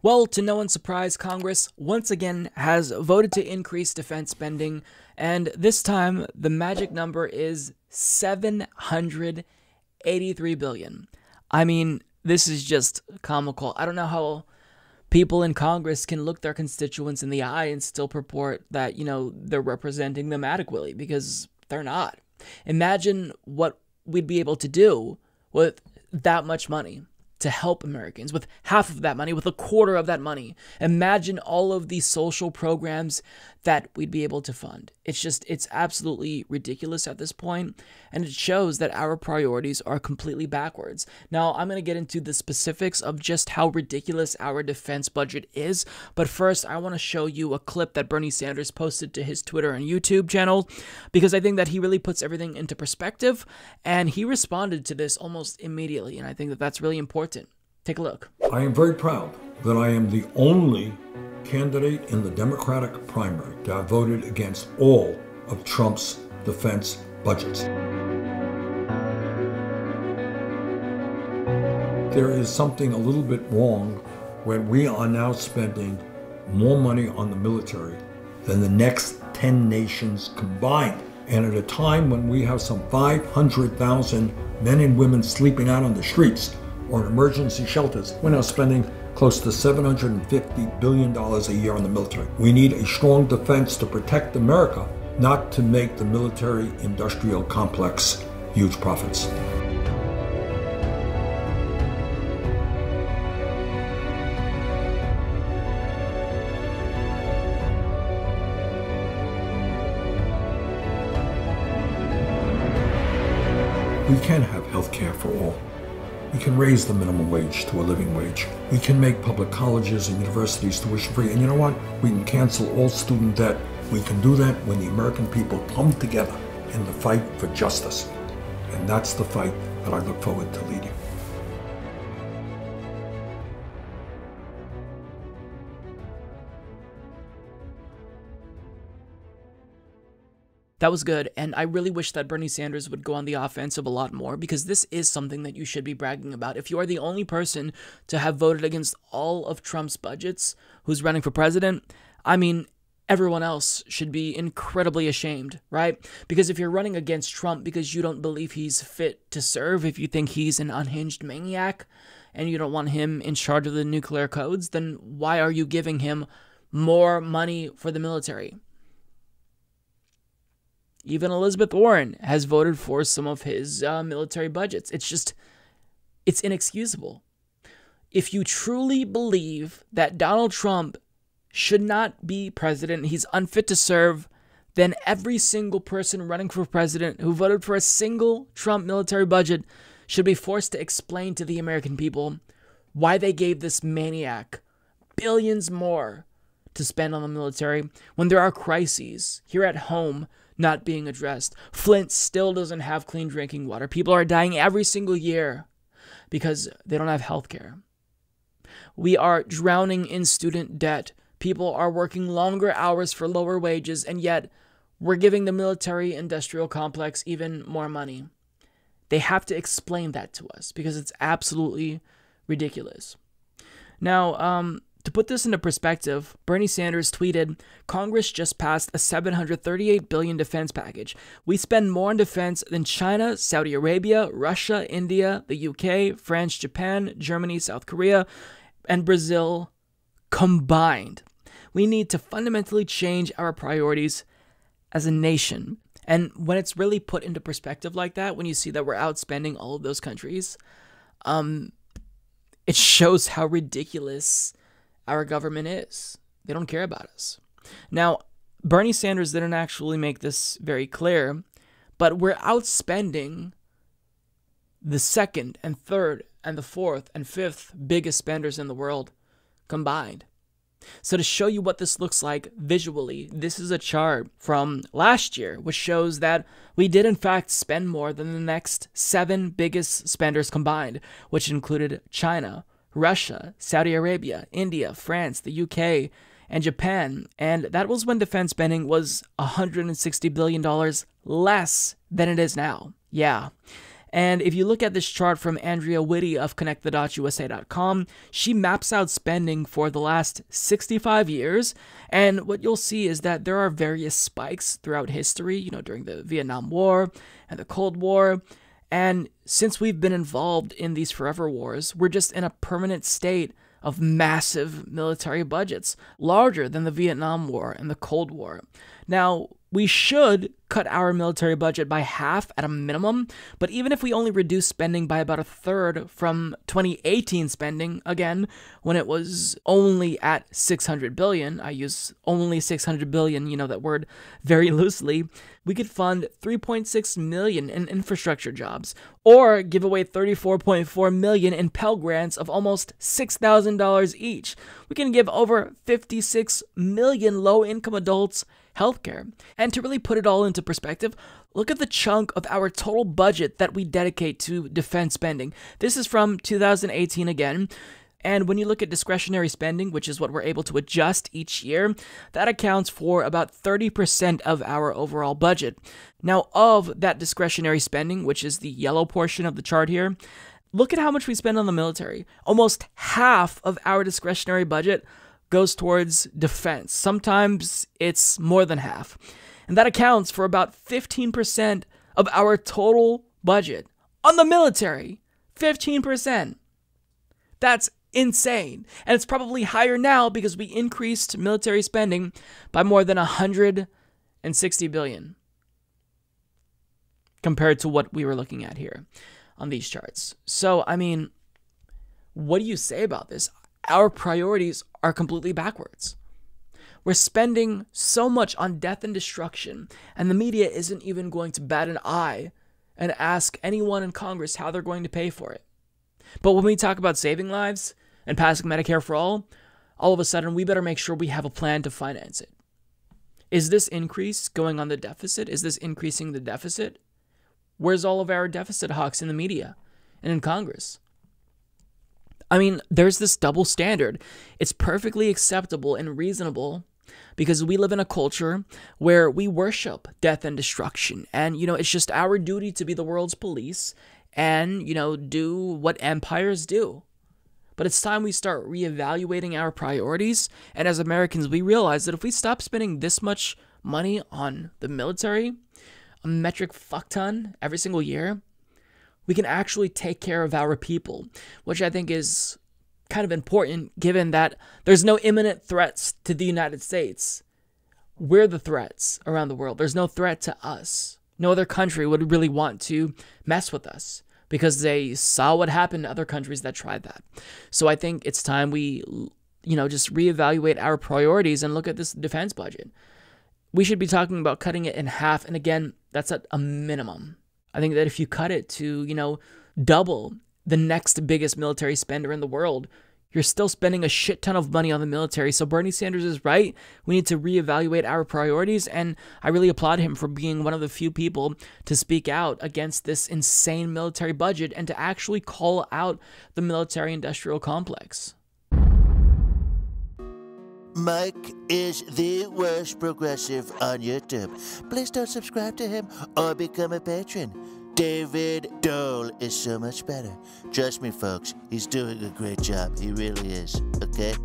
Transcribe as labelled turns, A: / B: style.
A: Well, to no one's surprise, Congress once again has voted to increase defense spending, and this time the magic number is $783 billion. I mean, this is just comical. I don't know how people in Congress can look their constituents in the eye and still purport that, they're representing them adequately, because they're not. Imagine what we'd be able to do with that much money to help Americans, with half of that money, with a quarter of that money. Imagine all of these social programs that we'd be able to fund. It's absolutely ridiculous at this point, and it shows that our priorities are completely backwards. Now, I'm going to get into the specifics of just how ridiculous our defense budget is, but first, I want to show you a clip that Bernie Sanders posted to his Twitter and YouTube channel, because I think that he really puts everything into perspective, and he responded to this almost immediately, and I think that that's really important. Take a look.
B: I am very proud that I am the only candidate in the Democratic primary to have voted against all of Trump's defense budgets. There is something a little bit wrong when we are now spending more money on the military than the next 10 nations combined. And at a time when we have some 500,000 men and women sleeping out on the streets or in emergency shelters, we're now spending close to $750 billion a year on the military. We need a strong defense to protect America, not to make the military-industrial complex huge profits. We can have health care for all. We can raise the minimum wage to a living wage. We can make public colleges and universities tuition-free. And you know what? We can cancel all student debt. We can do that when the American people come together in the fight for justice. And that's the fight that I look forward to leading.
A: That was good, and I really wish that Bernie Sanders would go on the offensive a lot more, because this is something that you should be bragging about. If you are the only person to have voted against all of Trump's budgets who's running for president, I mean, everyone else should be incredibly ashamed, right? Because if you're running against Trump because you don't believe he's fit to serve, if you think he's an unhinged maniac, and you don't want him in charge of the nuclear codes, then why are you giving him more money for the military? Even Elizabeth Warren has voted for some of his military budgets. It's inexcusable. If you truly believe that Donald Trump should not be president, he's unfit to serve, then every single person running for president who voted for a single Trump military budget should be forced to explain to the American people why they gave this maniac billions more to spend on the military when there are crises here at home not being addressed. Flint still doesn't have clean drinking water. People are dying every single year because they don't have health care. We are drowning in student debt. People are working longer hours for lower wages, and yet we're giving the military-industrial complex even more money. They have to explain that to us because it's absolutely ridiculous. Now, to put this into perspective, Bernie Sanders tweeted, "Congress just passed a $738 billion defense package. We spend more on defense than China, Saudi Arabia, Russia, India, the UK, France, Japan, Germany, South Korea, and Brazil combined. We need to fundamentally change our priorities as a nation." And when it's really put into perspective like that, when you see that we're outspending all of those countries, it shows how ridiculous our government is. They don't care about us. Now, Bernie Sanders didn't actually make this very clear, but we're outspending the second and third and the fourth and fifth biggest spenders in the world combined. So to show you what this looks like visually, this is a chart from last year, which shows that we did in fact spend more than the next 7 biggest spenders combined, which included China, Russia, Saudi Arabia, India, France, the UK, and Japan. And that was when defense spending was $160 billion less than it is now. Yeah. And if you look at this chart from Andrea Whitty of ConnectTheDotsUSA.com, she maps out spending for the last 65 years. And what you'll see is that there are various spikes throughout history, during the Vietnam War and the Cold War. And since we've been involved in these forever wars, we're just in a permanent state of massive military budgets, larger than the Vietnam War and the Cold War. Now, we should cut our military budget by half at a minimum, but even if we only reduce spending by about a third from 2018 spending, again, when it was only at 600 billion, I use only 600 billion, that word very loosely, we could fund 3.6 million in infrastructure jobs, or give away 34.4 million in Pell Grants of almost $6,000 each. We can give over 56 million low-income adults healthcare. And to really put it all into perspective, look at the chunk of our total budget that we dedicate to defense spending. This is from 2018 again. And when you look at discretionary spending, which is what we're able to adjust each year, that accounts for about 30% of our overall budget. Now, of that discretionary spending, which is the yellow portion of the chart here, look at how much we spend on the military. Almost half of our discretionary budget goes towards defense. Sometimes it's more than half. And that accounts for about 15% of our total budget on the military. 15%. That's insane. And it's probably higher now because we increased military spending by more than 160 billion compared to what we were looking at here on these charts. So, what do you say about this? Our priorities are completely backwards. We're spending so much on death and destruction, and the media isn't even going to bat an eye and ask anyone in Congress how they're going to pay for it. But when we talk about saving lives and passing Medicare for all of a sudden we better make sure we have a plan to finance it. Is this increase going on the deficit? Is this increasing the deficit? Where's all of our deficit hawks in the media and in Congress? There's this double standard. It's perfectly acceptable and reasonable because we live in a culture where we worship death and destruction. And, it's just our duty to be the world's police and, do what empires do. But it's time we start reevaluating our priorities. And as Americans, we realize that if we stop spending this much money on the military, a metric fuck ton every single year, we can actually take care of our people, which I think is kind of important given that there's no imminent threats to the United States. We're the threats around the world. There's no threat to us. No other country would really want to mess with us because they saw what happened to other countries that tried that. So I think it's time we, just reevaluate our priorities and look at this defense budget. We should be talking about cutting it in half. And again, that's at a minimum. I think that if you cut it to, double the next biggest military spender in the world, you're still spending a shit ton of money on the military. So Bernie Sanders is right. We need to reevaluate our priorities. And I really applaud him for being one of the few people to speak out against this insane military budget and to actually call out the military-industrial complex.
C: Mike is the worst progressive on YouTube. Please don't subscribe to him or become a patron. David Dole is so much better. Trust me, folks, he's doing a great job. He really is, okay?